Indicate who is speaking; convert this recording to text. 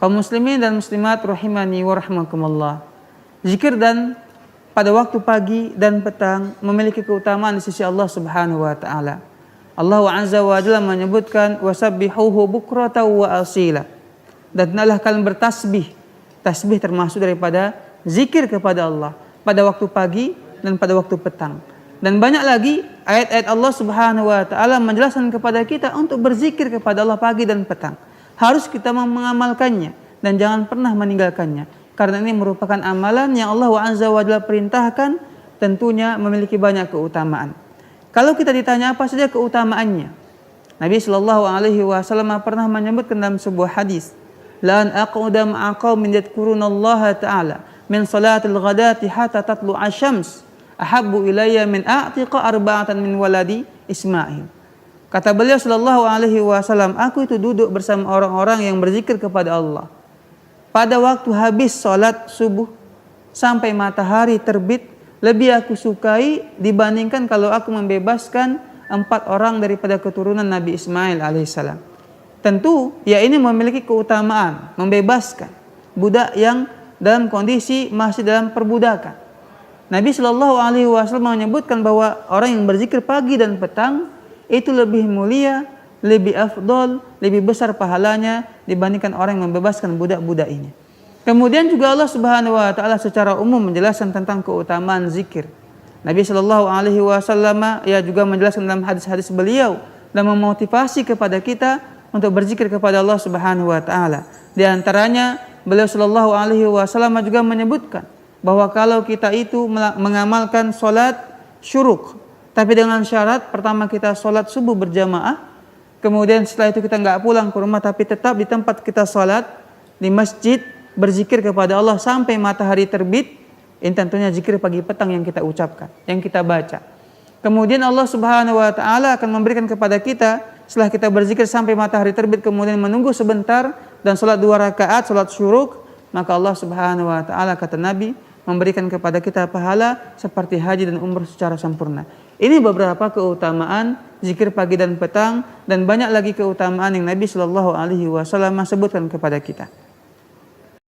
Speaker 1: Kaum muslimin dan muslimat rahimani wa rahmakumullah. Zikir dan pada waktu pagi dan petang memiliki keutamaan di sisi Allah Subhanahu wa taala. Allah Azza wa Jalla menyebutkan wasabbihuhu bukratan wa asila. Dan hendaklah kalian bertasbih. Tasbih termasuk daripada zikir kepada Allah pada waktu pagi dan pada waktu petang. Dan banyak lagi ayat-ayat Allah Subhanahu wa taala menjelaskan kepada kita untuk berzikir kepada Allah pagi dan petang. Harus kita mengamalkannya dan jangan pernah meninggalkannya. Karena ini merupakan amalan yang Allah Azza wa Jalla perintahkan, tentunya memiliki banyak keutamaan. Kalau kita ditanya apa saja keutamaannya, Nabi Shallallahu Alaihi Wasallam pernah menyebutkan dalam sebuah hadis, "La an aq'uda ma'a qaumin yadhkurunallaha ta'ala min salatil ghadati hatta tatlu'a syams ahabbu ilayya min a'tiqa arba'atan min waladi Ismail." Kata beliau Shallallahu Alaihi Wasallam, aku itu duduk bersama orang-orang yang berzikir kepada Allah pada waktu habis sholat subuh sampai matahari terbit, lebih aku sukai dibandingkan kalau aku membebaskan 4 orang daripada keturunan Nabi Ismail alaihissalam. Tentu ya ini memiliki keutamaan, membebaskan budak yang dalam kondisi masih dalam perbudakan. Nabi Shallallahu Alaihi Wasallam menyebutkan bahwa orang yang berzikir pagi dan petang itu lebih mulia, lebih afdol, lebih besar pahalanya dibandingkan orang yang membebaskan budak-budak ini. Kemudian juga Allah Subhanahu wa taala secara umum menjelaskan tentang keutamaan zikir. Nabi Shallallahu Alaihi Wasallam ya juga menjelaskan dalam hadis-hadis beliau dan memotivasi kepada kita untuk berzikir kepada Allah Subhanahu wa taala. Di antaranya beliau Shallallahu Alaihi Wasallam juga menyebutkan bahwa kalau kita itu mengamalkan sholat syuruk, tapi dengan syarat pertama kita sholat subuh berjamaah, kemudian setelah itu kita nggak pulang ke rumah tapi tetap di tempat kita sholat di masjid berzikir kepada Allah sampai matahari terbit. Ini tentunya zikir pagi petang yang kita ucapkan, yang kita baca. Kemudian Allah Subhanahu wa taala akan memberikan kepada kita setelah kita berzikir sampai matahari terbit kemudian menunggu sebentar dan sholat 2 rakaat sholat syuruk, maka Allah Subhanahu wa taala kata Nabi memberikan kepada kita pahala seperti haji dan umrah secara sempurna. Ini beberapa keutamaan zikir pagi dan petang dan banyak lagi keutamaan yang Nabi Shallallahu Alaihi Wasallam sebutkan kepada kita.